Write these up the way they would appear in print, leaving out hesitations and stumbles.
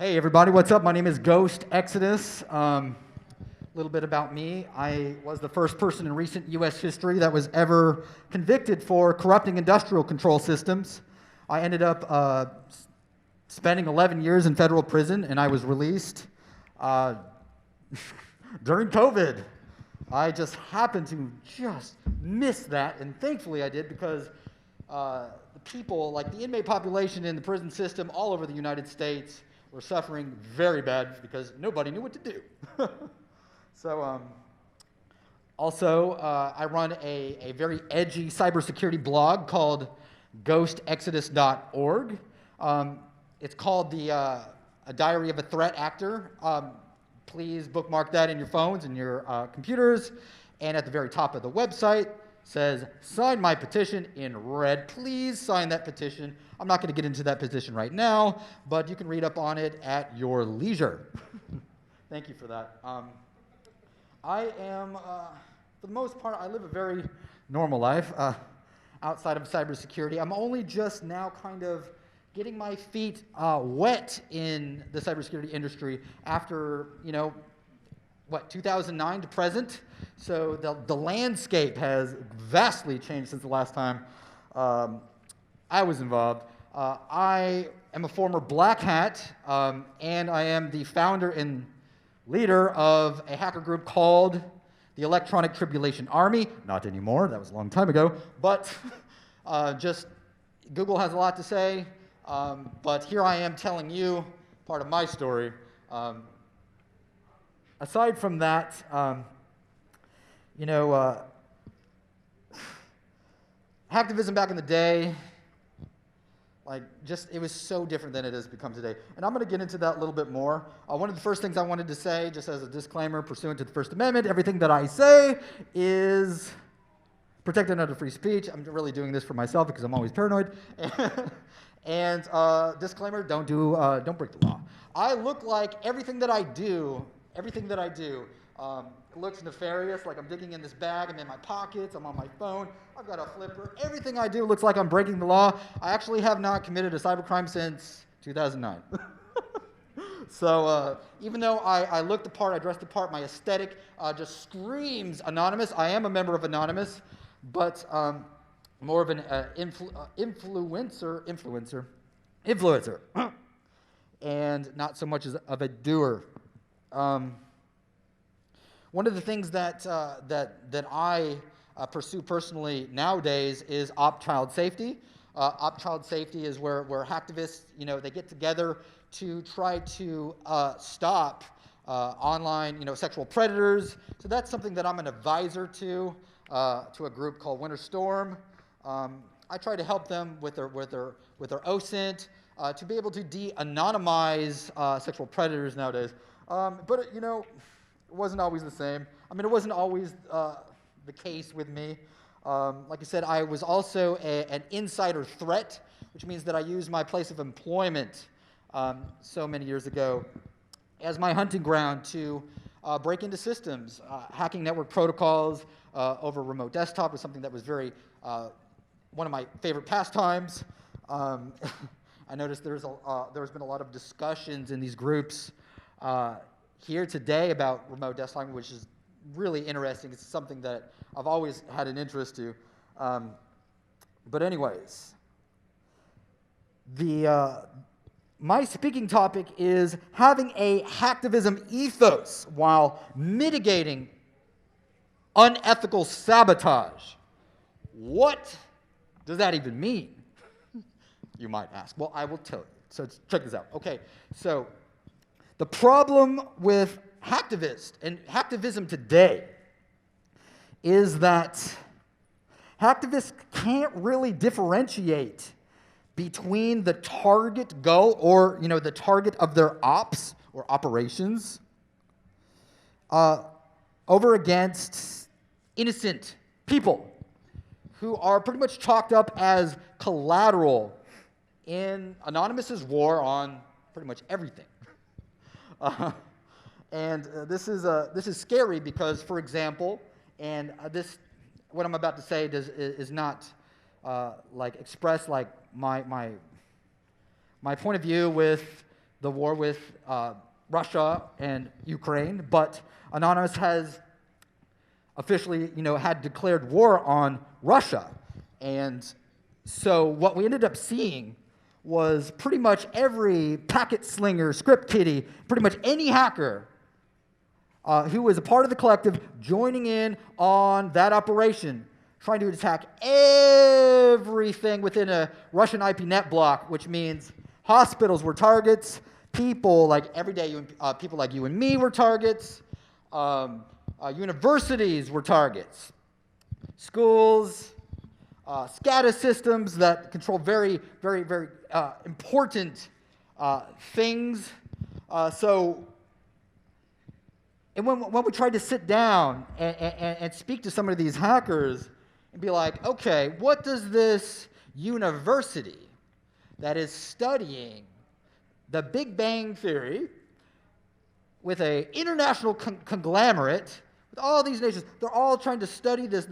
Hey everybody, what's up? My name is GhostExodus. A little bit about me. I was the first person in recent US history that was ever convicted for corrupting industrial control systems. I ended up spending 11 years in federal prison, and I was released during COVID. I just happened to just miss that, and thankfully I did, because the people, like the inmate population in the prison system all over the United States, were suffering very bad because nobody knew what to do. Also, I run a very edgy cybersecurity blog called GhostExodus.org. It's called A Diary of a Threat Actor. Please bookmark that in your phones and your computers. And at the very top of the website says, "Sign my petition," in red. Please sign that petition. I'm not going to get into that petition right now, but you can read up on it at your leisure. Thank you for that. I am, for the most part, I live a very normal life outside of cybersecurity. I'm only just now kind of getting my feet wet in the cybersecurity industry after, 2009 to present. So the landscape has vastly changed since the last time I was involved. I am a former black hat, and I am the founder and leader of a hacker group called the Electronic Tribulation Army. Not anymore, that was a long time ago, but just Google has a lot to say, but here I am telling you part of my story. Aside from that, hacktivism back in the day, it was so different than it has become today. And I'm going to get into that a little bit more. One of the first things I wanted to say, just as a disclaimer, pursuant to the First Amendment, everything that I say is protected under free speech. I'm really doing this for myself because I'm always paranoid. And disclaimer, don't break the law. I look like everything that I do looks nefarious, like I'm digging in this bag, I'm in my pockets, I'm on my phone, I've got a flipper. Everything I do looks like I'm breaking the law. I actually have not committed a cybercrime since 2009. So even though I look the part, I dress the part, my aesthetic just screams anonymous. I am a member of Anonymous, but more of an influencer, and not so much of a doer. One of the things that I pursue personally nowadays is op-child safety. Op-child safety is where hacktivists, they get together to try to stop online, sexual predators. So that's something that I'm an advisor to a group called Winter Storm. I try to help them with their OSINT to be able to de-anonymize sexual predators nowadays. But it wasn't always the same. I mean, it wasn't always the case with me. Like I said, I was also an insider threat, which means that I used my place of employment so many years ago as my hunting ground to break into systems. Hacking network protocols over remote desktop was something that was very one of my favorite pastimes. I noticed there's been a lot of discussions in these groups here today about remote desktop, which is really interesting. It's something that I've always had an interest to. But anyways, my speaking topic is having a hacktivism ethos while mitigating unethical sabotage. What does that even mean? You might ask. Well, I will tell you. So check this out. Okay, so the problem with hacktivists and hacktivism today is that hacktivists can't really differentiate between the target goal, or the target of their ops or operations, over against innocent people who are pretty much chalked up as collateral in Anonymous's war on pretty much everything. This is scary because, for example, what I'm about to say is not express my point of view with the war with Russia and Ukraine, but Anonymous has officially, had declared war on Russia. And so what we ended up seeing was pretty much every packet slinger, script kiddie, pretty much any hacker who was a part of the collective joining in on that operation, trying to attack everything within a Russian IP net block, which means hospitals were targets, people like people like you and me were targets, universities were targets, schools, SCADA systems that control very, very, very important things. And when we tried to sit down and speak to some of these hackers and be like, okay, what does this university that is studying the Big Bang Theory with an international conglomerate, with all these nations, they're all trying to study this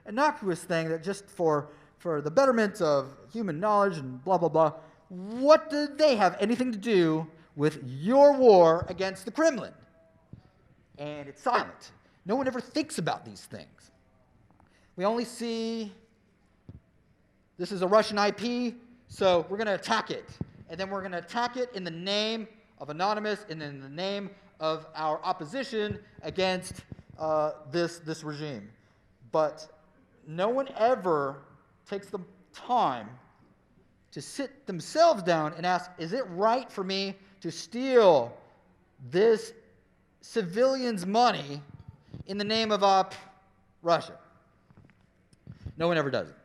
innocuous thing that just for the betterment of human knowledge and blah, blah, blah. What do they have anything to do with your war against the Kremlin? And it's silent. No one ever thinks about these things. We only see this is a Russian IP, so we're going to attack it. And then we're going to attack it in the name of Anonymous and in the name of our opposition against this regime. But no one ever takes the time to sit themselves down and ask, is it right for me to steal this civilians' money in the name of Russia? No one ever does it.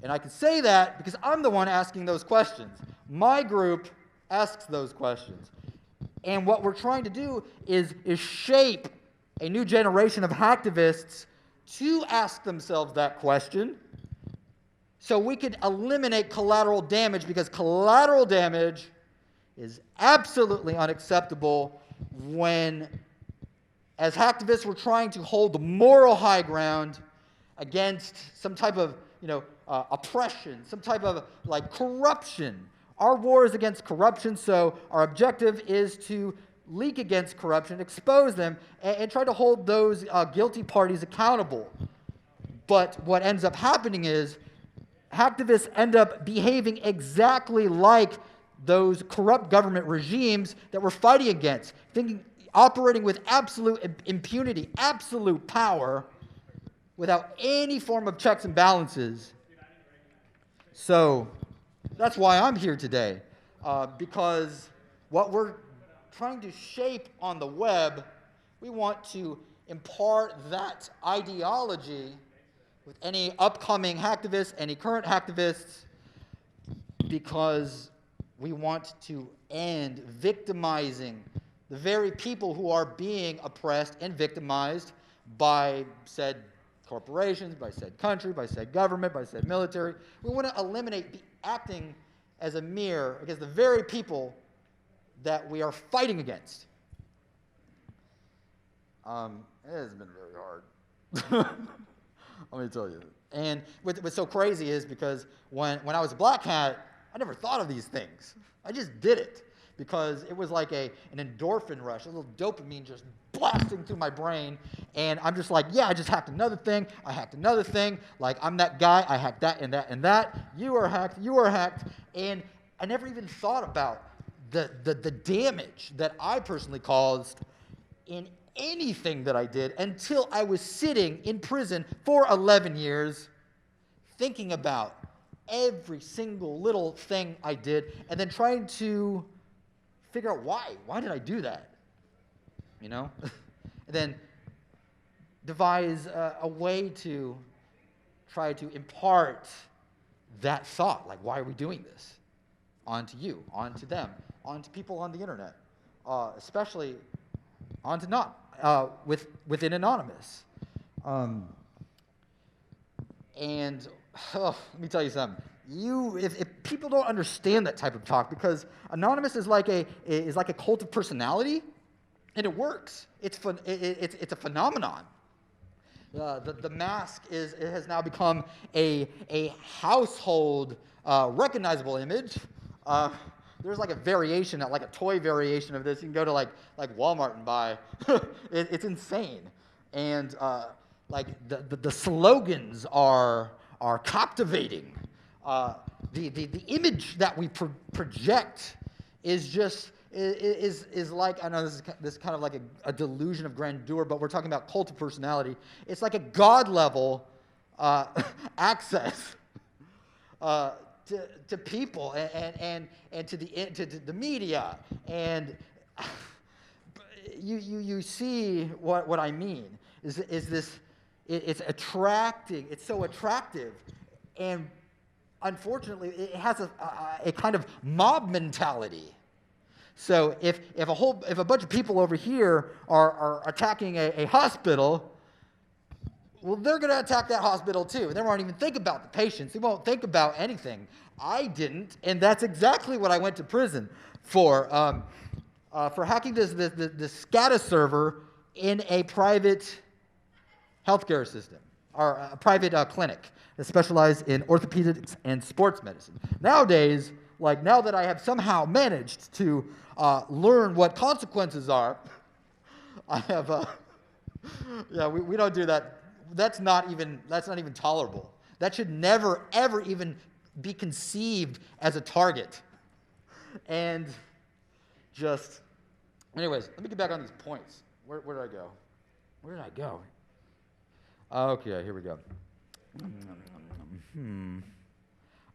And I can say that because I'm the one asking those questions. My group asks those questions. And what we're trying to do is shape a new generation of hacktivists to ask themselves that question so we could eliminate collateral damage, because collateral damage is absolutely unacceptable when, as hacktivists, we're trying to hold the moral high ground against some type of, oppression, some type of corruption. Our war is against corruption, so our objective is to leak against corruption, expose them, and try to hold those guilty parties accountable. But what ends up happening is hacktivists end up behaving exactly like those corrupt government regimes that we're fighting against, operating with absolute impunity, absolute power, without any form of checks and balances. So that's why I'm here today, because what we're trying to shape on the web, we want to impart that ideology with any upcoming hacktivists, any current hacktivists, because we want to end victimizing the very people who are being oppressed and victimized by said corporations, by said country, by said government, by said military. We want to eliminate acting as a mirror against the very people that we are fighting against. It has been very hard. Let me tell you. And what's so crazy is because when I was a black hat, I never thought of these things. I just did it because it was like an endorphin rush, a little dopamine just blasting through my brain. And I'm just like, yeah, I just hacked another thing. I hacked another thing. Like, I'm that guy. I hacked that and that and that. You are hacked. You are hacked. And I never even thought about the damage that I personally caused in anything that I did until I was sitting in prison for 11 years thinking about every single little thing I did and then trying to figure out why. Why did I do that? And then devise a way to try to impart that thought, like, why are we doing this? Onto you, onto them, onto people on the internet, especially onto within Anonymous. And let me tell you something. If people don't understand that type of talk, because Anonymous is like a cult of personality, and it works. It's a phenomenon. The mask has now become a household recognizable image. there's like a variation, like a toy variation of this. You can go to like Walmart and buy. It's insane, and like the slogans are captivating. The image that we project is just is like, I know this is kind of like a delusion of grandeur, but we're talking about cult of personality. It's like a god level access to people and to the media, and you see what I mean is this. It's attracting. It's so attractive, and unfortunately, it has a kind of mob mentality. So if a bunch of people over here are attacking a hospital, well, they're going to attack that hospital too. They won't even think about the patients. They won't think about anything. I didn't, and that's exactly what I went to prison for hacking this SCADA server in a private healthcare system, or a private clinic that specialized in orthopedics and sports medicine. Nowadays, like now that I have somehow managed to learn what consequences are, I have, yeah, we don't do that. That's not even tolerable. That should never, ever even be conceived as a target. And just, anyways, let me get back on these points. Where did I go? Where did I go? Okay, here we go.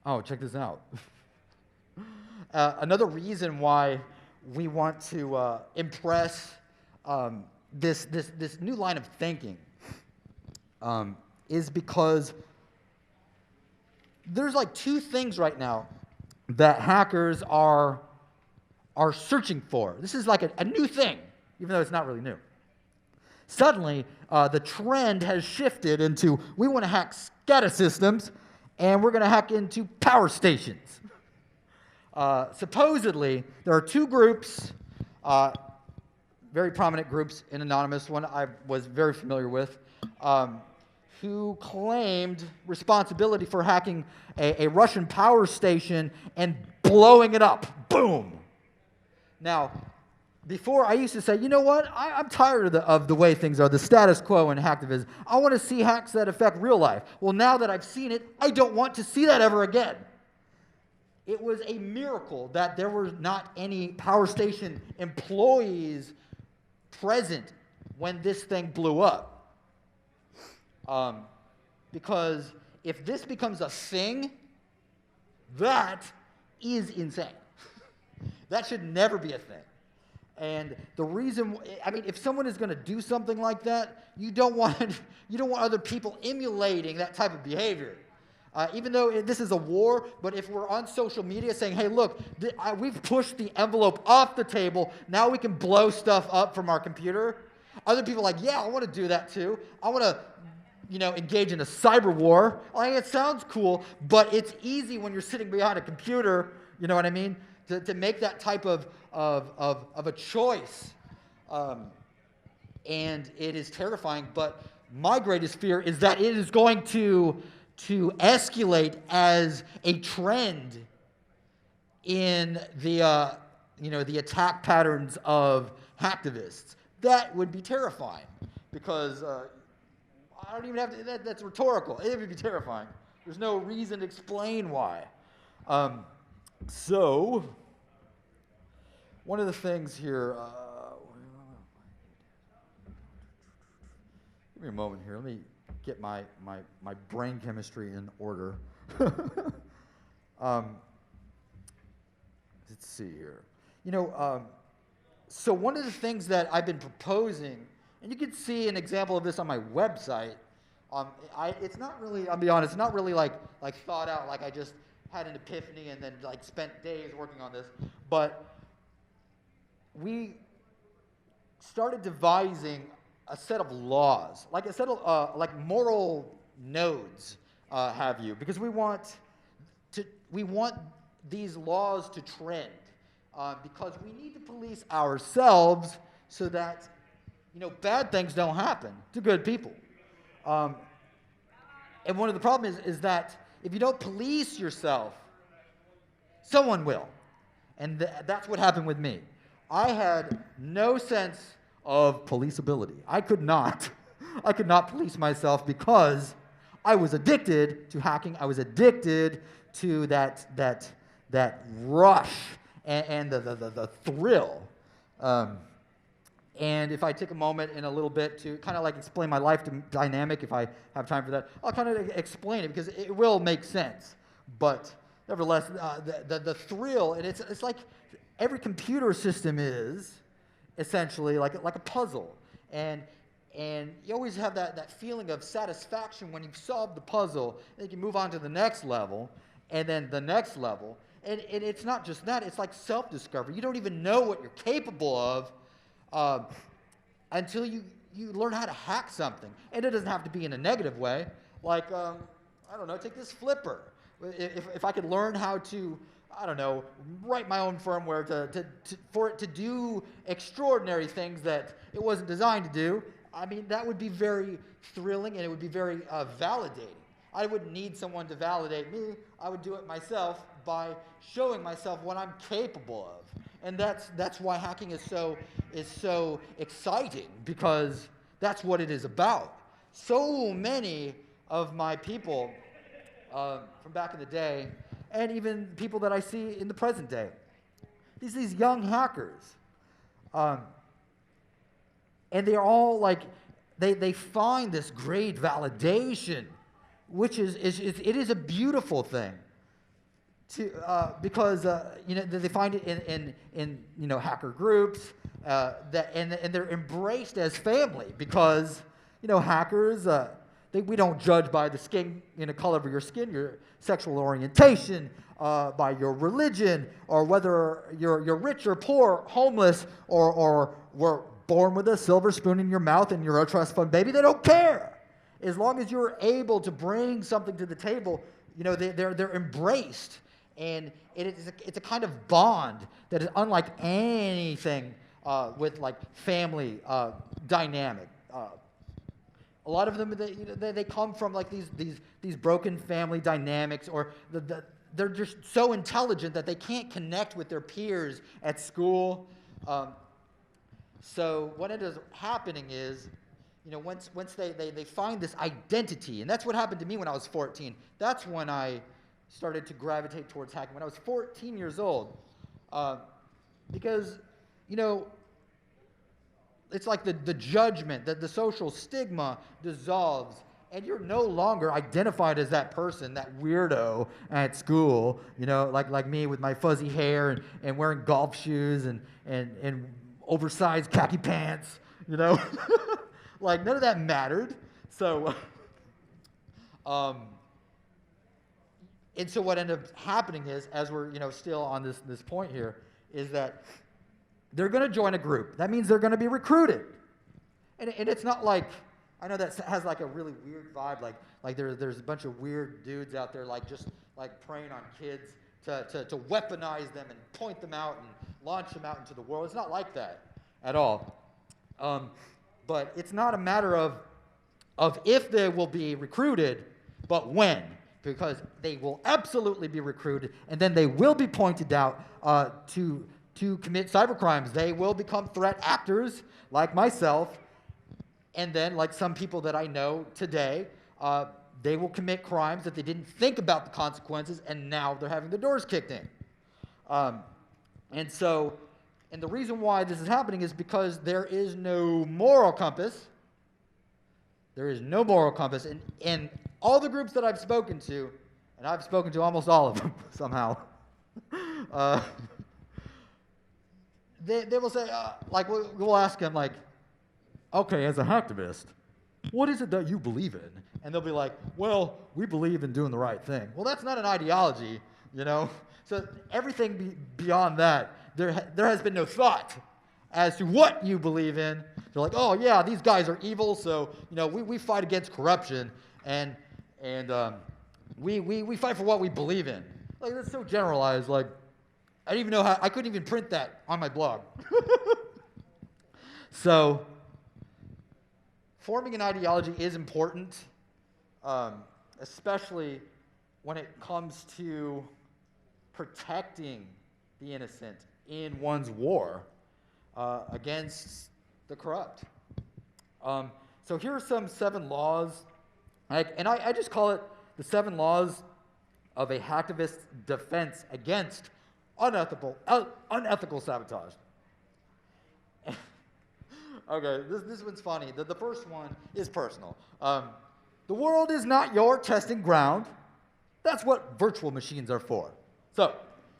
Oh, check this out. Another reason why we want to impress this new line of thinking is because there's like two things right now that hackers are searching for. This is like a new thing, even though it's not really new. Suddenly, the trend has shifted into, we want to hack SCADA systems, and we're going to hack into power stations. Supposedly, there are two groups, very prominent groups in Anonymous, one I was very familiar with, who claimed responsibility for hacking a Russian power station and blowing it up. Boom! Now, before, I used to say, you know what? I'm tired of the way things are, the status quo in hacktivism. I want to see hacks that affect real life. Well, now that I've seen it, I don't want to see that ever again. It was a miracle that there were not any power station employees present when this thing blew up. Because if this becomes a thing, that is insane. That should never be a thing. And the reason, I mean, if someone is going to do something like that, you don't want other people emulating that type of behavior. Even though this is a war, but if we're on social media saying, hey, look, we've pushed the envelope off the table, now we can blow stuff up from our computer. Other people are like, yeah, I want to do that too. I want to, engage in a cyberwar. Like, it sounds cool, but it's easy when you're sitting behind a computer, you know what I mean, to make that type of a choice. And it is terrifying, but my greatest fear is that it is going to escalate as a trend in the the attack patterns of hacktivists. That would be terrifying, because I don't even have to. That's rhetorical. It would be terrifying. There's no reason to explain why. So one of the things here. Give me a moment here. Let me get my brain chemistry in order. Let's see here. So one of the things that I've been proposing, and you can see an example of this on my website. It's not really, I'll be honest, it's not really like thought out, like I just had an epiphany and then like spent days working on this. But we started devising a set of laws, like a set of like moral nodes, have you? Because we want these laws to trend, because we need to police ourselves so that bad things don't happen to good people. And one of the problems is that if you don't police yourself, someone will. And that's what happened with me. I had no sense of policeability. I could not police myself because I was addicted to hacking. I was addicted to that rush and the thrill. And if I take a moment in a little bit to kind of like explain my life dynamic, if I have time for that, I'll kind of explain it because it will make sense. But nevertheless, the thrill, and it's like every computer system is essentially like a puzzle. And you always have that feeling of satisfaction when you've solved the puzzle, and you can move on to the next level, and then the next level. And it's not just that, it's like self-discovery. You don't even know what you're capable of until you learn how to hack something. And it doesn't have to be in a negative way. Like, I don't know, take this flipper. If I could learn how to, I don't know, write my own firmware for it to do extraordinary things that it wasn't designed to do, I mean, that would be very thrilling and it would be very validating. I wouldn't need someone to validate me. I would do it myself by showing myself what I'm capable of. And that's why hacking is so exciting, because that's what it is about. So many of my people from back in the day, and even people that I see in the present day, these young hackers, and they're all like, they find this great validation, which is a beautiful thing. Because they find it in hacker groups and they're embraced as family, because hackers, we don't judge by the skin color of your skin, your sexual orientation, by your religion, or whether you're rich or poor, homeless, or were born with a silver spoon in your mouth and you're a trust fund baby. They don't care, as long as you're able to bring something to the table. They're embraced. And it's a kind of bond that is unlike anything with like family dynamic. A lot of them, they come from like these broken family dynamics, or they're just so intelligent that they can't connect with their peers at school. So what ends up happening is, once they find this identity, and that's what happened to me when I was 14. That's when I started to gravitate towards hacking, when I was 14 years old, because it's like the judgment, that the social stigma dissolves, and you're no longer identified as that person, that weirdo at school, like me with my fuzzy hair and wearing golf shoes and oversized khaki pants, like none of that mattered. So and so what ended up happening is, as we're still on this point here, is that they're going to join a group. That means they're going to be recruited, and it's not like, I know that has like a really weird vibe, like there's a bunch of weird dudes out there just preying on kids to weaponize them and point them out and launch them out into the world. It's not like that at all. But it's not a matter of if they will be recruited, but when. Because they will absolutely be recruited, and then they will be pointed out to commit cybercrimes. They will become threat actors like myself, and then like some people that I know today, they will commit crimes that they didn't think about the consequences, and now they're having the doors kicked in. And the reason why this is happening is because there is no moral compass. There is no moral compass, and all the groups that I've spoken to, and I've spoken to almost all of them somehow, they will say, we'll ask them, like, okay, as a hacktivist, what is it that you believe in? And they'll be like, well, we believe in doing the right thing. Well, that's not an ideology, So everything beyond that, there has been no thought as to what you believe in. They're like, oh yeah, these guys are evil, so we fight against corruption, and we fight for what we believe in. Like, that's so generalized. Like, I didn't even know how, I couldn't even print that on my blog. So forming an ideology is important, especially when it comes to protecting the innocent in one's war against the corrupt. So here are some 7 laws, and I just call it the 7 laws of a hacktivist's defense against unethical sabotage. Okay, this one's funny. The first one is personal. The world is not your testing ground. That's what virtual machines are for. So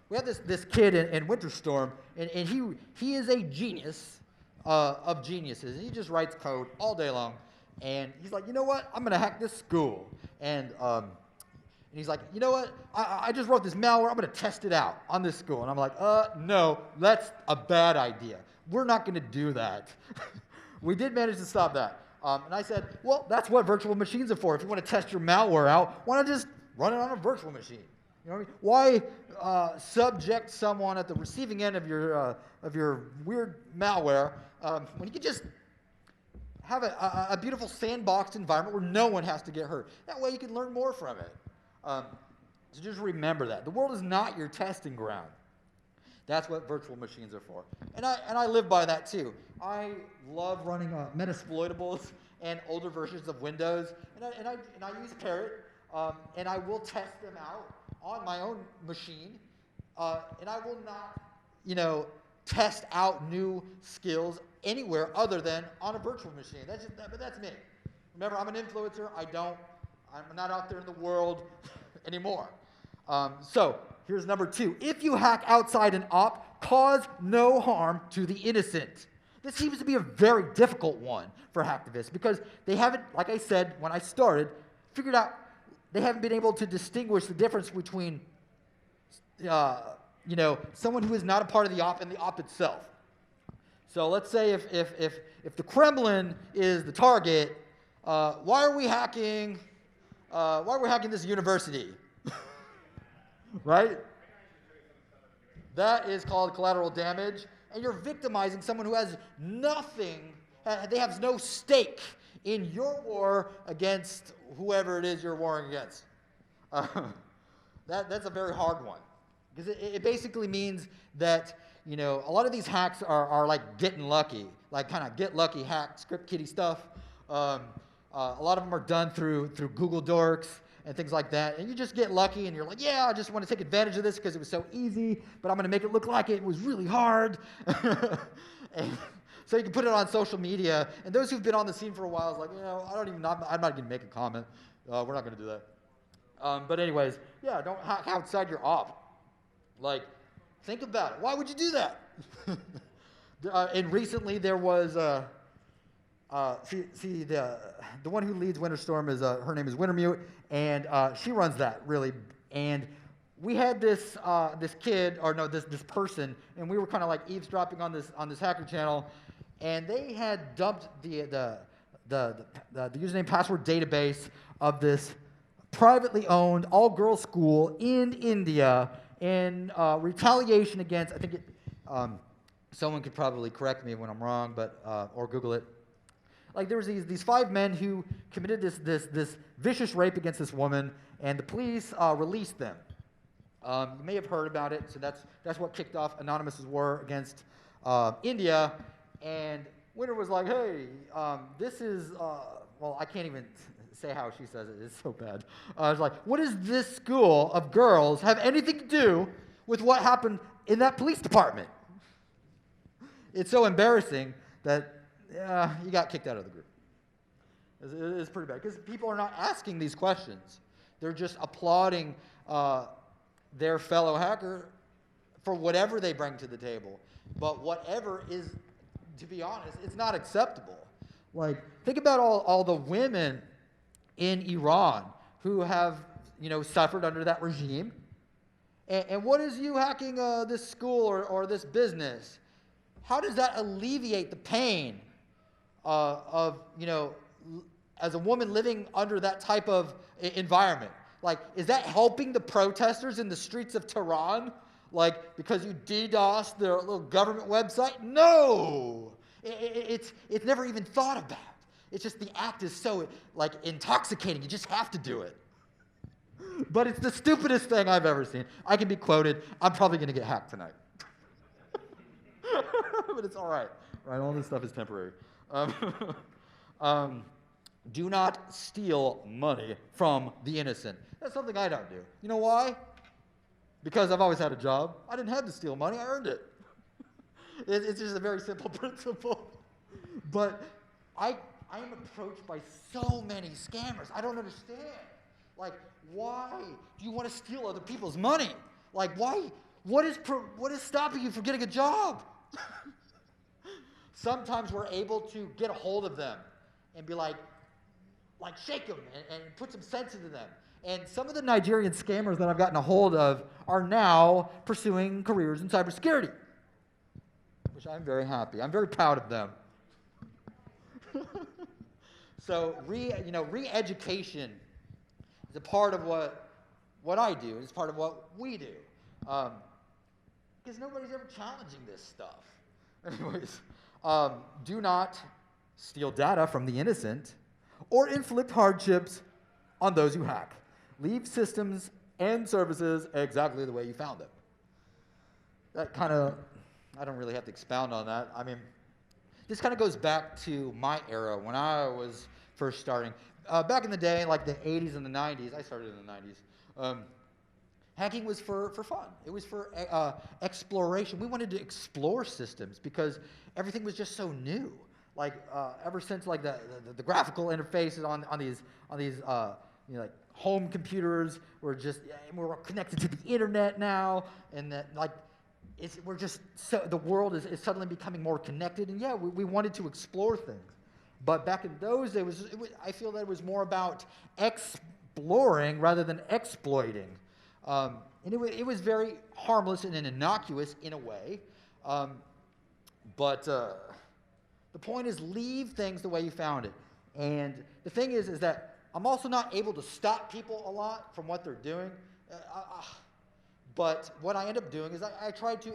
we have this kid in Winterstorm, and he is a genius of geniuses. And he just writes code all day long. And he's like, you know what? I'm going to hack this school. And he's like, you know what? I just wrote this malware. I'm going to test it out on this school. And I'm like, no, that's a bad idea. We're not going to do that. We did manage to stop that. And I said, well, that's what virtual machines are for. If you want to test your malware out, why not just run it on a virtual machine? You know what I mean? Why subject someone at the receiving end of your weird malware when you could just have a beautiful sandboxed environment where no one has to get hurt? That way you can learn more from it. So just remember that. The world is not your testing ground. That's what virtual machines are for. And I live by that too. I love running Metasploitables and older versions of Windows. And I use Parrot. And I will test them out on my own machine. And I will not, test out new skills anywhere other than on a virtual machine. But that's me. Remember, I'm an influencer. I'm not out there in the world anymore. So here's number 2. If you hack outside an op, cause no harm to the innocent. This seems to be a very difficult one for hacktivists because they haven't, like I said when I started, figured out they haven't been able to distinguish the difference between, someone who is not a part of the op and the op itself. So let's say if the Kremlin is the target, why are we hacking this university? Right? That is called collateral damage, and you're victimizing someone who has nothing, they have no stake in your war against whoever it is you're warring against. That's a very hard one, because it basically means that, a lot of these hacks are like getting lucky, like kind of get lucky hack, script kiddie stuff. A lot of them are done through Google Dorks and things like that, and you just get lucky, and you're like, yeah, I just want to take advantage of this because it was so easy, but I'm going to make it look like it was really hard. And so you can put it on social media, and those who've been on the scene for a while is like, I'm not going to make a comment. We're not going to do that. But anyways, yeah, don't hack outside your op. Like, think about it. Why would you do that? And recently there was the one who leads Winterstorm is her name is Wintermute, and she runs that really. And we had this this person, and we were kind of like eavesdropping on this hacker channel, and they had dumped the username password database of this privately owned all-girls school in India in retaliation against, I think someone could probably correct me when I'm wrong, but or Google it. Like there was these 5 men who committed this vicious rape against this woman, and the police released them. You may have heard about it, so that's what kicked off Anonymous' war against India. And Winter was like, hey, this is, well, I can't even say how she says it. It's so bad. It's like, what does this school of girls have anything to do with what happened in that police department? It's so embarrassing that you got kicked out of the group. It's pretty bad because people are not asking these questions. They're just applauding their fellow hacker for whatever they bring to the table. But whatever is, to be honest, it's not acceptable. Like, think about all the women in Iran who have, suffered under that regime. And what is you hacking this school or this business? How does that alleviate the pain of, as a woman living under that type of environment? Like, is that helping the protesters in the streets of Tehran? Like, because you DDoSed their little government website? No! It's never even thought about. It's just the act is so, like, intoxicating. You just have to do it. But it's the stupidest thing I've ever seen. I can be quoted. I'm probably going to get hacked tonight. but it's all right. Right, all this stuff is temporary. Do not steal money from the innocent. That's something I don't do. You know why? Because I've always had a job. I didn't have to steal money. I earned it. It's just a very simple principle. But I am approached by so many scammers. I don't understand. Like, why do you want to steal other people's money? Like, why? What is stopping you from getting a job? Sometimes we're able to get a hold of them and be like shake them and put some sense into them. And some of the Nigerian scammers that I've gotten a hold of are now pursuing careers in cybersecurity, which I'm very happy. I'm very proud of them. So re-education is a part of what I do. It's part of what we do. Because nobody's ever challenging this stuff. Anyways, do not steal data from the innocent or inflict hardships on those who hack. Leave systems and services exactly the way you found them. That kind of, I don't really have to expound on that. I mean, this kind of goes back to my era when I was first starting. Back in the day, like the 80s and the 90s, I started in the 90s, hacking was for fun. It was for exploration. We wanted to explore systems because everything was just so new. Like ever since like the graphical interfaces on these like home computers were just we're connected to the internet now, and that like we're just so the world is suddenly becoming more connected. And yeah, we wanted to explore things, but back in those days, I feel that it was more about exploring rather than exploiting. And it was very harmless and innocuous in a way, but the point is leave things the way you found it. And the thing is that I'm also not able to stop people a lot from what they're doing. But what I end up doing is I try to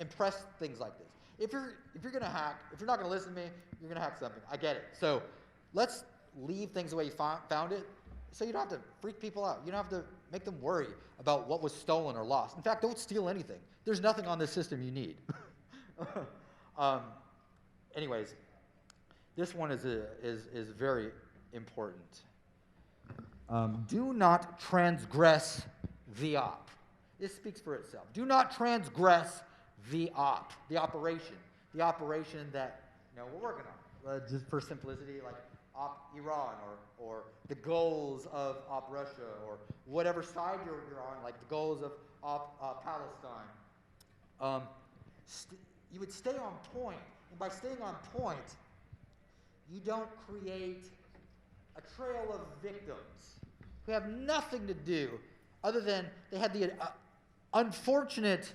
impress things like this. If you're going to hack, if you're not going to listen to me, you're going to hack something. I get it. So let's leave things the way you found it, so you don't have to freak people out. You don't have to make them worry about what was stolen or lost. In fact, don't steal anything. There's nothing on this system you need. Anyways, this one is very important. Do not transgress the op. This speaks for itself. Do not transgress the op, the operation that we're working on. Just for simplicity, like op Iran or the goals of op Russia or whatever side you're on, like the goals of op Palestine. You would stay on point. And by staying on point, you don't create a trail of victims who have nothing to do other than they had the unfortunate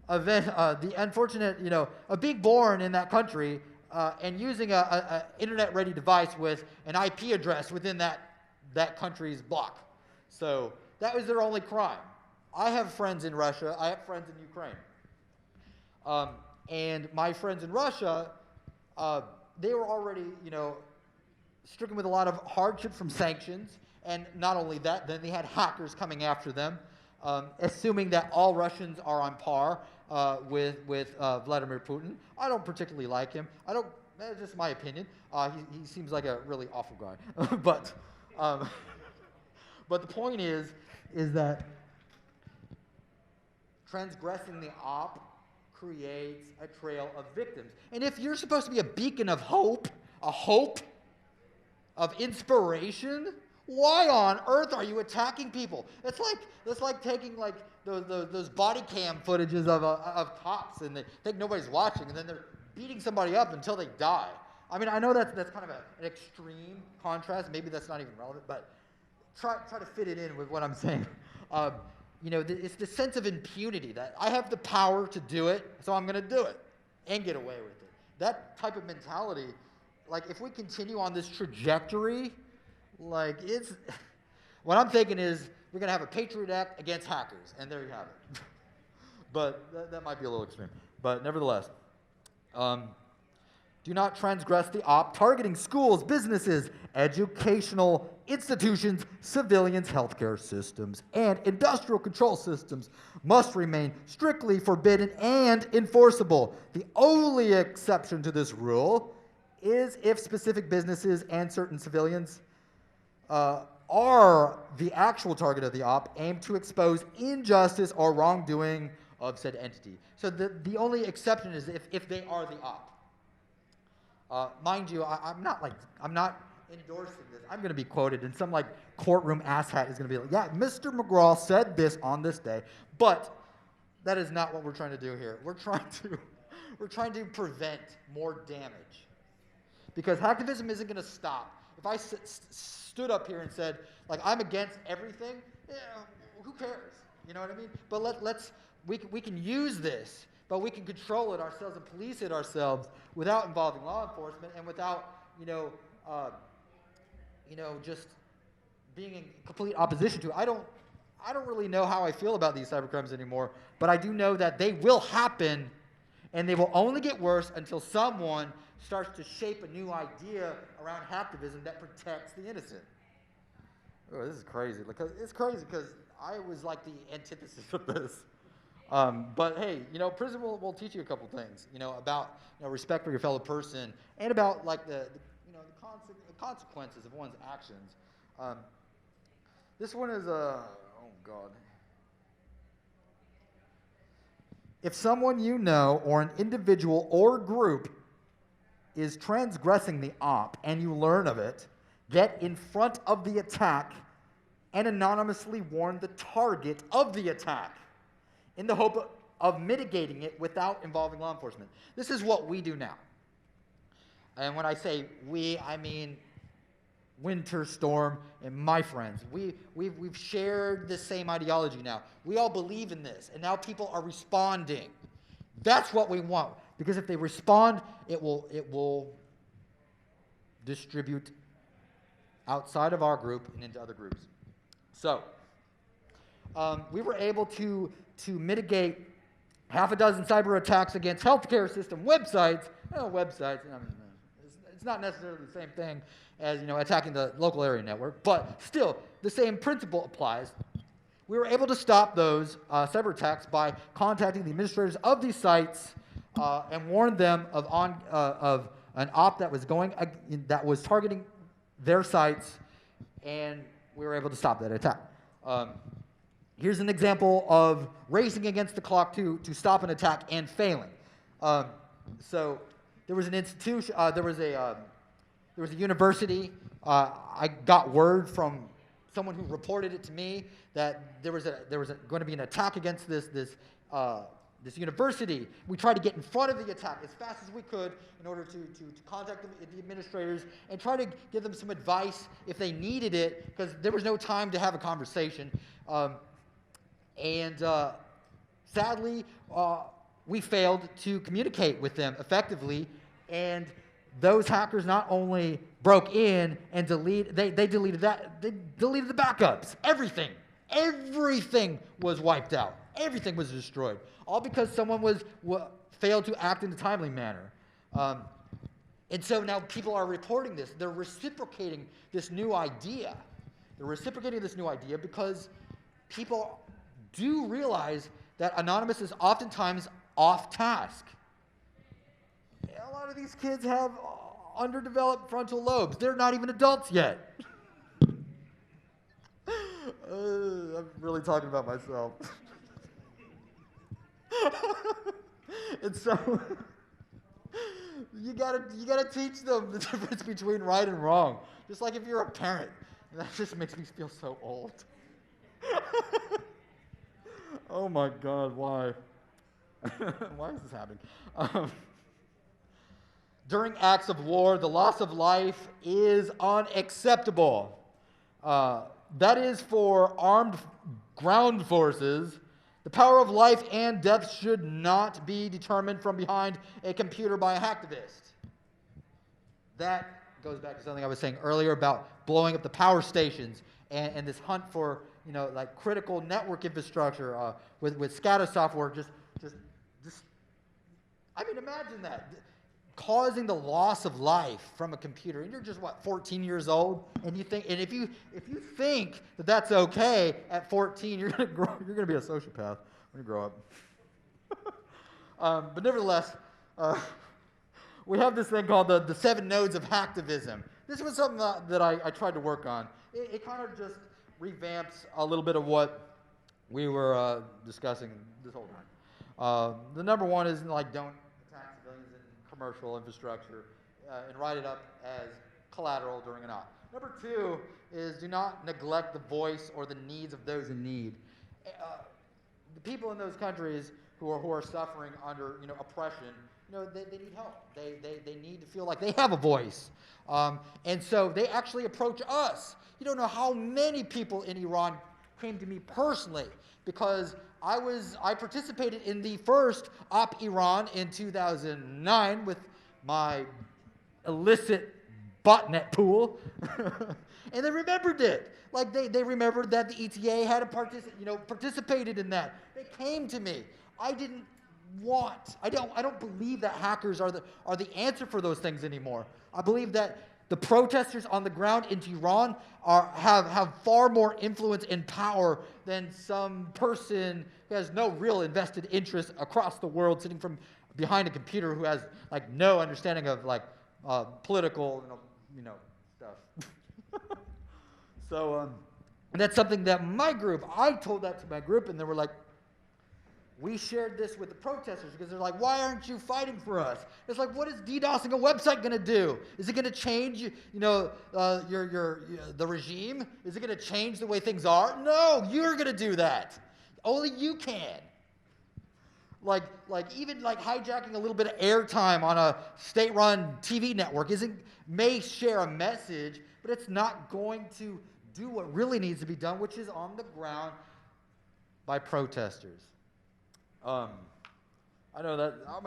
event, of being born in that country and using a internet-ready device with an IP address within that country's block. So that was their only crime. I have friends in Russia. I have friends in Ukraine. And my friends in Russia, they were already, stricken with a lot of hardship from sanctions. And not only that, then they had hackers coming after them, assuming that all Russians are on par with Vladimir Putin. I don't particularly like him. That's just my opinion. He seems like a really awful guy. But the point is that transgressing the op creates a trail of victims. And if you're supposed to be a beacon of hope, a hope of inspiration, why on earth are you attacking people? It's like taking like those body cam footages of cops, and they think nobody's watching, and then they're beating somebody up until they die. I mean, I know that's kind of an extreme contrast. Maybe that's not even relevant, but try to fit it in with what I'm saying. It's the sense of impunity that I have the power to do it, so I'm going to do it and get away with it. That type of mentality, like if we continue on this trajectory, like what I'm thinking is we're going to have a Patriot Act against hackers, and there you have it. But that might be a little extreme. But nevertheless, do not transgress the op targeting schools, businesses, educational institutions, civilians, healthcare systems, and industrial control systems must remain strictly forbidden and enforceable. The only exception to this rule is if specific businesses and certain civilians are the actual target of the op, aimed to expose injustice or wrongdoing of said entity. So the only exception is if they are the op. Mind you, I'm not endorsing this. I'm going to be quoted, and some like courtroom asshat is going to be like, yeah, Mr. McGraw said this on this day, but that is not what we're trying to do here. We're trying to prevent more damage, because hacktivism isn't going to stop. If I stood up here and said, like, I'm against everything, yeah, who cares? You know what I mean? But we can use this, but we can control it ourselves and police it ourselves without involving law enforcement and without, just being in complete opposition to it. I don't really know how I feel about these cybercrimes anymore, but I do know that they will happen, and they will only get worse until someone starts to shape a new idea around hacktivism that protects the innocent. Oh, this is crazy. It's crazy because I was like the antithesis of this. But hey, prison will teach you a couple things, about respect for your fellow person and about like the consequences of one's actions. This one is oh God. If someone you know or an individual or group is transgressing the op and you learn of it, get in front of the attack and anonymously warn the target of the attack in the hope of mitigating it without involving law enforcement. This is what we do now. And when I say we, I mean Winter Storm and my friends. We've shared the same ideology now. We all believe in this, and now people are responding. That's what we want, because if they respond, it will distribute outside of our group and into other groups. So we were able to mitigate half a dozen cyber attacks against healthcare system websites. It's not necessarily the same thing as attacking the local area network, but still the same principle applies. We were able to stop those cyber attacks by contacting the administrators of these sites and warn them of an op that was targeting their sites, and we were able to stop that attack. Here's an example of racing against the clock to stop an attack and failing. So there was an institution, there was a university. I got word from someone who reported it to me that there was going to be an attack against this university. We tried to get in front of the attack as fast as we could in order to contact the administrators and try to give them some advice if they needed it, because there was no time to have a conversation. Sadly, we failed to communicate with them effectively, and those hackers not only broke in and deleted the backups. Everything was wiped out. Everything was destroyed, all because someone failed to act in a timely manner. And so now people are reporting this. They're reciprocating this new idea. Because people do realize that Anonymous is oftentimes off task. A lot of these kids have underdeveloped frontal lobes. They're not even adults yet. I'm really talking about myself. And so you gotta teach them the difference between right and wrong. Just like if you're a parent. And that just makes me feel so old. Oh my God, why? Why is this happening? During acts of war, the loss of life is unacceptable. That is for armed ground forces. The power of life and death should not be determined from behind a computer by a hacktivist. That goes back to something I was saying earlier about blowing up the power stations and this hunt for, like critical network infrastructure with SCADA software. Just, I mean, imagine that. causing the loss of life from a computer, and you're just, what, 14 years old, and you think, and if you think that that's okay at 14, you're gonna be a sociopath when you grow up. But nevertheless, we have this thing called the 7 nodes of hacktivism. This was something that I tried to work on. It kind of just revamps a little bit of what we were discussing this whole time. The number one is, like, don't attack civilians in commercial infrastructure and write it up as collateral during an op. Number 2 is do not neglect the voice or the needs of those in need. The people in those countries who are suffering under, you know, oppression, you know, they need help. They need to feel like they have a voice. And so they actually approach us. You don't know how many people in Iran came to me personally because I participated in the first Op Iran in 2009 with my illicit botnet pool, and they remembered it. Like they remembered that the ETA had participated in that. They came to me. I don't believe that hackers are the answer for those things anymore. I believe that the protesters on the ground in Iran have far more influence and power than some person who has no real invested interest across the world sitting from behind a computer who has, like, no understanding of, like, political, stuff. So and that's something that I told that to my group, and they were like, we shared this with the protesters because they're like, why aren't you fighting for us? It's like, what is DDoSing a website going to do? Is it going to change, the regime? Is it going to change the way things are? No, you're going to do that. Only you can. Like even hijacking a little bit of airtime on a state-run TV network may share a message, but it's not going to do what really needs to be done, which is on the ground by protesters. I know that I'm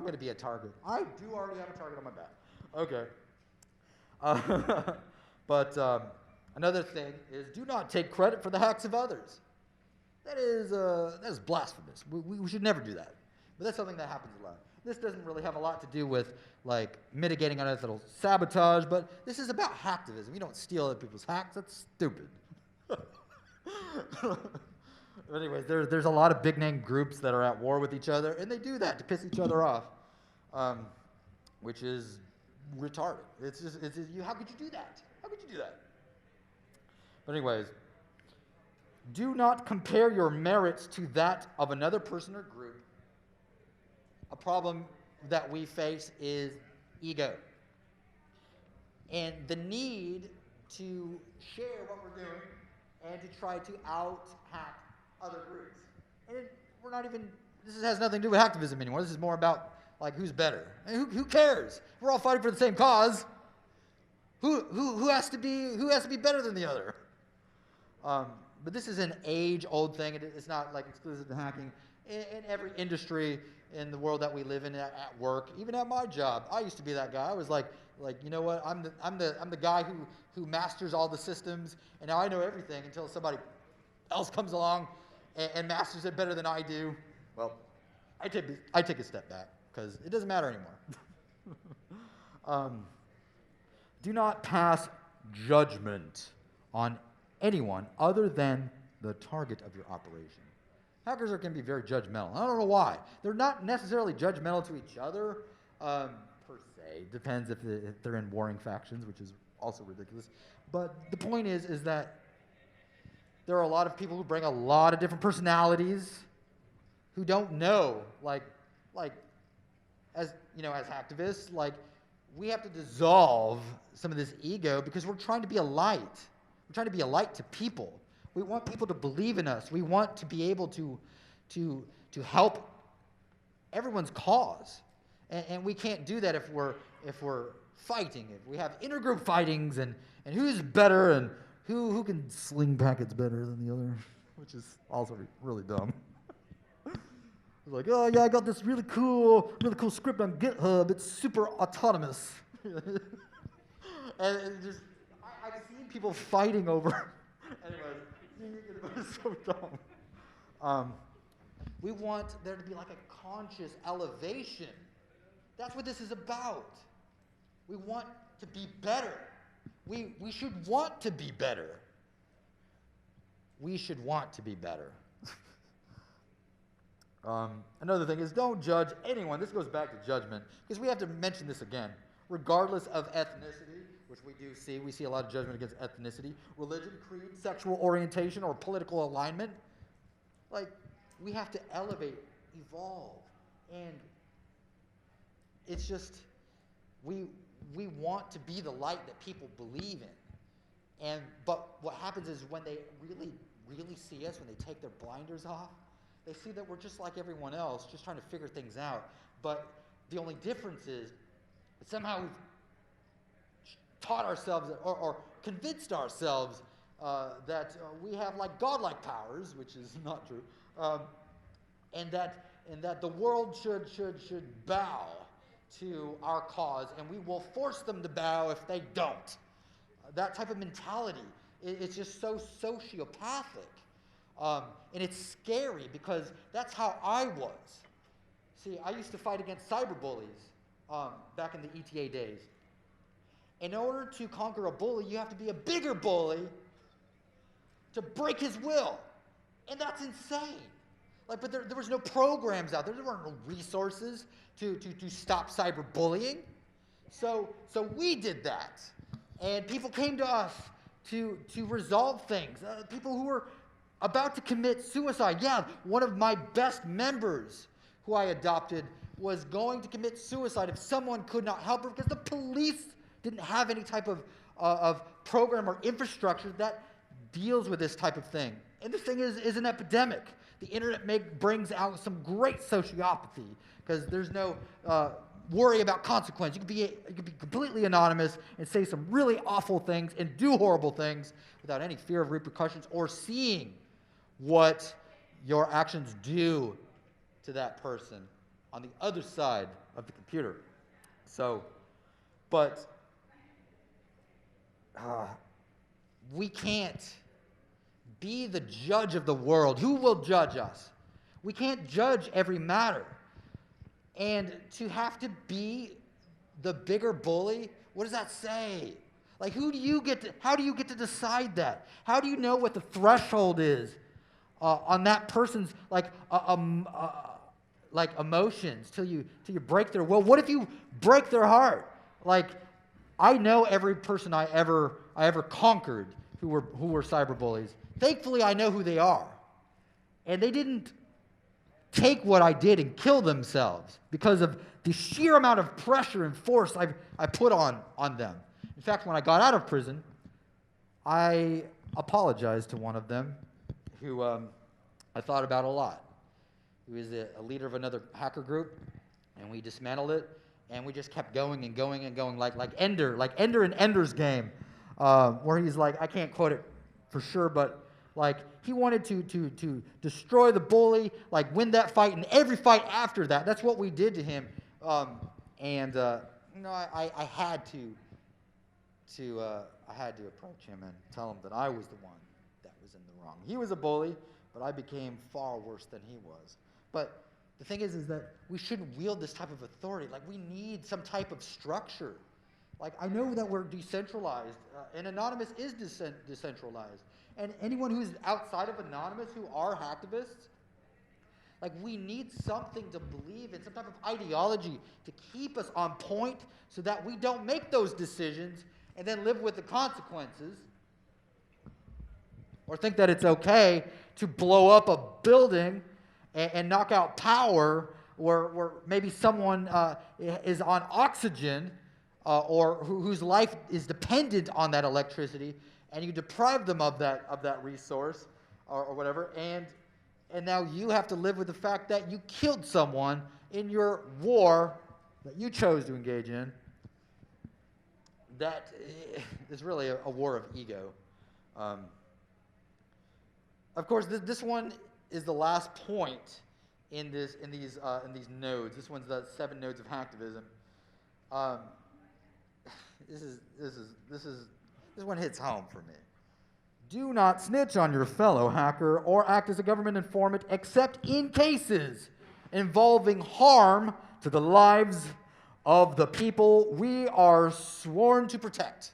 gonna be a target. I do already have a target on my back. Okay. But another thing is, do not take credit for the hacks of others. That is blasphemous. We should never do that. But that's something that happens a lot. This doesn't really have a lot to do with, like, mitigating unethical sabotage, but this is about hacktivism. You don't steal other people's hacks. That's stupid. Anyways, there's a lot of big-name groups that are at war with each other, and they do that to piss each other off, which is retarded. How could you do that? How could you do that? But anyways, do not compare your merits to that of another person or group. A problem that we face is ego and the need to share what we're doing and to try to out-hack other groups. And this has nothing to do with hacktivism anymore. This is more about, like, who's better. And who cares? We're all fighting for the same cause. Who has to be better than the other? But this is an age-old thing. It's not, like, exclusive to hacking. In every industry in the world that we live in, at work, even at my job, I used to be that guy. I was like, you know what? I'm the guy who masters all the systems, and now I know everything until somebody else comes along and masters it better than I do. Well, I take a step back because it doesn't matter anymore. Do not pass judgment on anyone other than the target of your operation. Hackers can be very judgmental. I don't know why. They're not necessarily judgmental to each other, per se. Depends if they're in warring factions, which is also ridiculous. But the point is that there are a lot of people who bring a lot of different personalities who don't know, like as hacktivists, like, we have to dissolve some of this ego because we're trying to be a light. We're trying to be a light to people. We want people to believe in us. We want to be able to help everyone's cause, and we can't do that if we're fighting. If we have intergroup fightings and who's better and who can sling packets better than the other, which is also really dumb. It's like, oh yeah, I got this really cool script on GitHub. It's super autonomous. And it just, I've seen people fighting over. Anyways, it's so dumb. We want there to be, like, a conscious elevation That's what this is about. We want to be better. We should want to be better. We should want to be better. Another thing is, don't judge anyone. This goes back to judgment, because we have to mention this again. Regardless of ethnicity, which we do see, we see a lot of judgment against ethnicity, religion, creed, sexual orientation, or political alignment. Like, we have to elevate, evolve, and it's just, we want to be the light that people believe in. But what happens is when they really, really see us, when they take their blinders off, they see that we're just like everyone else, just trying to figure things out. But the only difference is that somehow we've taught ourselves or convinced ourselves that we have like godlike powers, which is not true, and that the world should bow to our cause, and we will force them to bow if they don't. That type of mentality, it's just so sociopathic. And it's scary because that's how I was. See, I used to fight against cyberbullies back in the ETA days. In order to conquer a bully, you have to be a bigger bully to break his will. And that's insane. Like, but there was no programs out there. There weren't no resources to stop cyberbullying. So we did that. And people came to us to resolve things. People who were about to commit suicide. Yeah, one of my best members who I adopted was going to commit suicide if someone could not help her because the police didn't have any type of program or infrastructure that deals with this type of thing. And this thing is an epidemic. The internet brings out some great sociopathy because there's no worry about consequence. You could be completely anonymous and say some really awful things and do horrible things without any fear of repercussions or seeing what your actions do to that person on the other side of the computer. So, but we can't be the judge of the world. Who will judge us? We can't judge every matter. And to have to be the bigger bully, what does that say? Like, how do you get to decide that? How do you know what the threshold is on that person's like emotions till you break their will? What if you break their heart? Like, I know every person I ever conquered who were cyberbullies. Thankfully, I know who they are, and they didn't take what I did and kill themselves because of the sheer amount of pressure and force I put on them. In fact, when I got out of prison, I apologized to one of them who I thought about a lot. He was a leader of another hacker group, and we dismantled it, and we just kept going and going and going, like Ender in Ender's Game, where he's like, I can't quote it for sure, but like he wanted to destroy the bully, like win that fight, and every fight after that. That's what we did to him, I had to approach him and tell him that I was the one that was in the wrong. He was a bully, but I became far worse than he was. But the thing is that we shouldn't wield this type of authority. Like, we need some type of structure. Like, I know that we're decentralized, and Anonymous is decentralized. And anyone who's outside of Anonymous who are hacktivists, like, we need something to believe in, some type of ideology to keep us on point so that we don't make those decisions and then live with the consequences, or think that it's okay to blow up a building and knock out power where maybe someone is on oxygen or whose life is dependent on that electricity, and you deprive them of that resource or whatever, and now you have to live with the fact that you killed someone in your war that you chose to engage in. That is really a war of ego. Of course, this one is the last point in these nodes. This one's the 7 nodes of hacktivism. This one hits home for me. Do not snitch on your fellow hacker or act as a government informant except in cases involving harm to the lives of the people we are sworn to protect.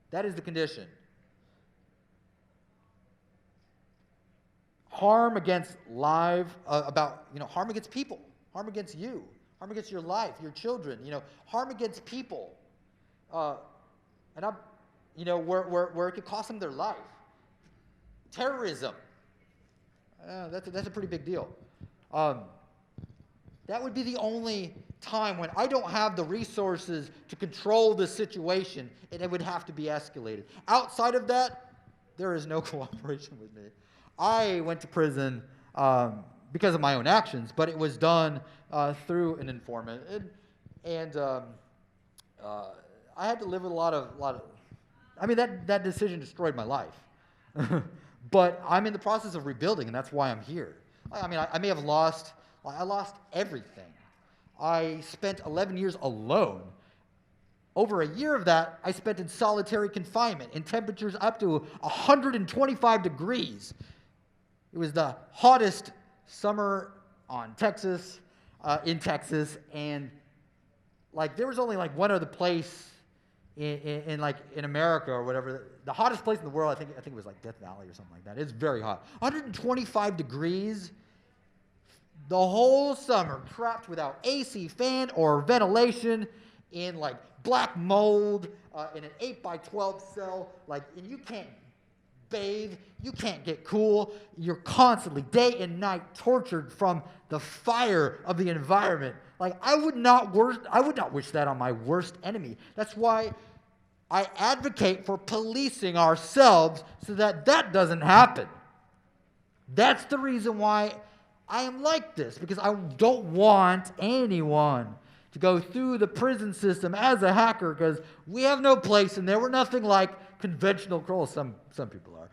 That is the condition. Harm against harm against people, harm against you, harm against your life, your children, harm against people, where it could cost them their life. Terrorism, that's a pretty big deal. That would be the only time when I don't have the resources to control the situation, and it would have to be escalated. Outside of that, there is no cooperation with me. I went to prison because of my own actions, but it was done through an informant, and I had to live with a lot of. I mean, that decision destroyed my life, but I'm in the process of rebuilding, and that's why I'm here. I mean, I may have lost. I lost everything. I spent 11 years alone. Over a year of that, I spent in solitary confinement in temperatures up to 125 degrees. It was the hottest summer in Texas, and there was only one other place in America or whatever. The hottest place in the world, I think it was Death Valley or something like that. It's very hot. 125 degrees the whole summer, trapped without AC, fan, or ventilation in black mold in an 8x12 cell, and you can't bathe, you can't get cool, you're constantly, day and night, tortured from the fire of the environment. I would not wish that on my worst enemy. That's why I advocate for policing ourselves so that doesn't happen. That's the reason why I am like this, because I don't want anyone to go through the prison system as a hacker, because we have no place in there. We're nothing like conventional criminals. Some people are.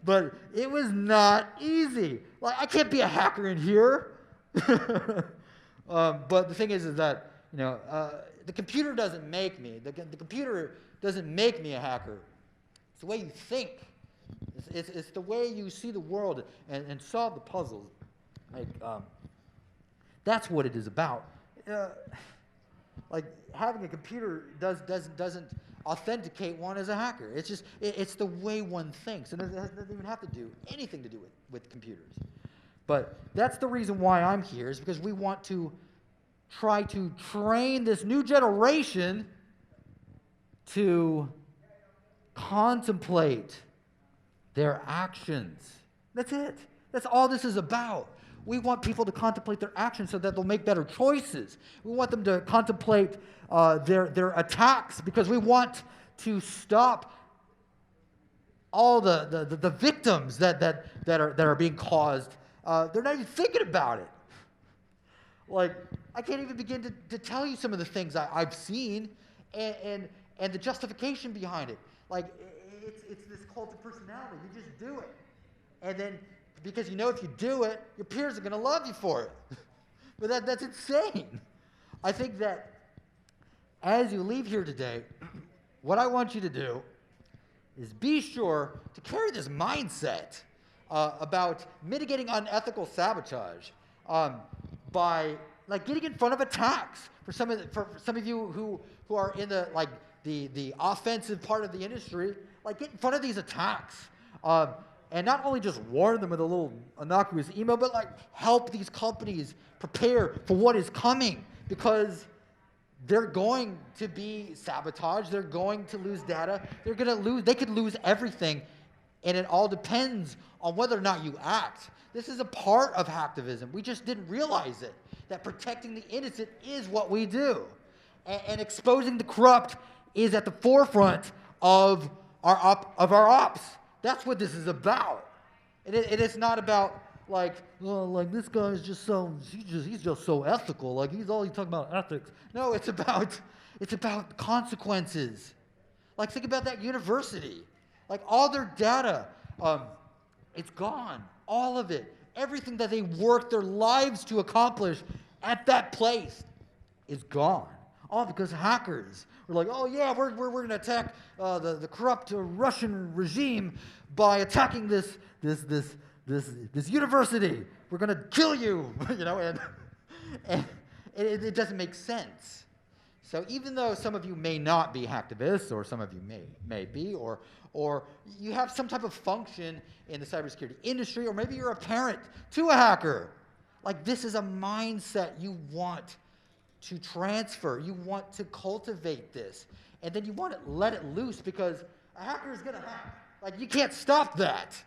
But it was not easy. I can't be a hacker in here. But the thing is that, the computer doesn't make me. The computer doesn't make me a hacker. It's the way you think. It's the way you see the world and solve the puzzles. That's what it is about. Having a computer doesn't authenticate one as a hacker. It's just it's the way one thinks, and it doesn't even have to do anything to do with computers. But that's the reason why I'm here, is because we want to try to train this new generation to contemplate their actions. That's it. That's all this is about. We want people to contemplate their actions so that they'll make better choices. We want them to contemplate their attacks, because we want to stop all the victims that are being caused. They're not even thinking about it. I can't even begin to tell you some of the things I've seen and the justification behind it. It's this cult of personality. You just do it. And then, because if you do it, your peers are going to love you for it. But that's insane. I think that as you leave here today, what I want you to do is be sure to carry this mindset about mitigating unethical sabotage by getting in front of attacks. For some of you who are in the offensive part of the industry, get in front of these attacks. And not only just warn them with a little innocuous email, but help these companies prepare for what is coming, because they're going to be sabotaged. They're going to lose data. They could lose everything, and it all depends on whether or not you act. This is a part of hacktivism. We just didn't realize it, that protecting the innocent is what we do. And exposing the corrupt is at the forefront of our ops. That's what this is about. It is not about this guy is just he's just so ethical. He's talking about ethics. No, it's about consequences. Think about that university. All their data, it's gone. All of it. Everything that they worked their lives to accomplish at that place is gone. All because hackers were oh yeah, we're going to attack the corrupt Russian regime by attacking this university. We're going to kill you, it doesn't make sense. So even though some of you may not be hacktivists, or some of you may be, or you have some type of function in the cybersecurity industry, or maybe you're a parent to a hacker, like this is a mindset you want to transfer. You want to cultivate this. And then you want to let it loose, because a hacker is going to hack. Like, you can't stop that.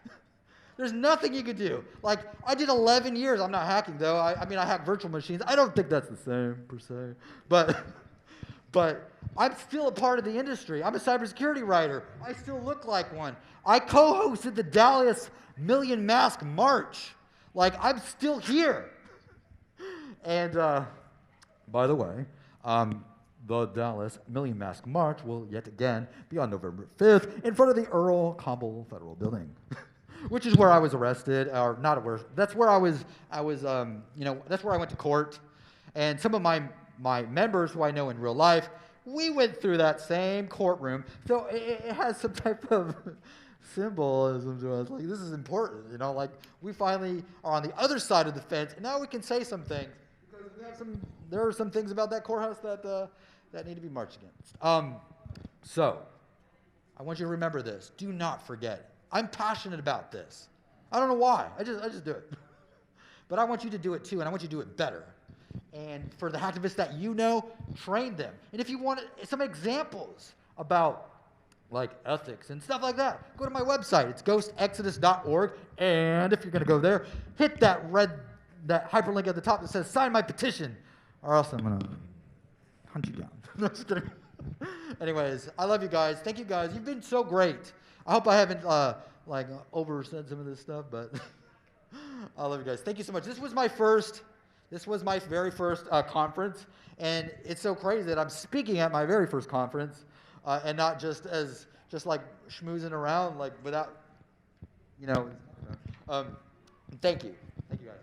There's nothing you can do. Like, I did 11 years. I'm not hacking, though. I mean, I hack virtual machines. I don't think that's the same, per se. But I'm still a part of the industry. I'm a cybersecurity writer. I still look like one. I co-hosted the Dallas Million Mask March. Like, I'm still here. And, by the way, the Dallas Million Mask March will yet again be on November 5th in front of the Earl Campbell Federal Building, which is where I was arrested, or not where. That's where I was. That's where I went to court, and some of my members who I know in real life, we went through that same courtroom, so it has some type of symbolism to us. Like, this is important, you know. Like, we finally are on the other side of the fence, and now we can say some things, because there are some things about that courthouse that need to be marched against. So, I want you to remember this. Do not forget it. I'm passionate about this. I don't know why. I just do it. But I want you to do it too, and I want you to do it better. And for the hacktivists that you know, train them. And if you want some examples about like ethics and stuff like that, go to my website. It's GhostExodus.org. And if you're going to go there, hit that hyperlink at the top that says sign my petition, or else I'm going to hunt you down. No, just kidding. Anyways, I love you guys. Thank you guys. You've been so great. I hope I haven't oversaid some of this stuff, but I love you guys. Thank you so much. This was my very first conference, and it's so crazy that I'm speaking at my very first conference, and not just like schmoozing around, like without, Thank you. Thank you guys.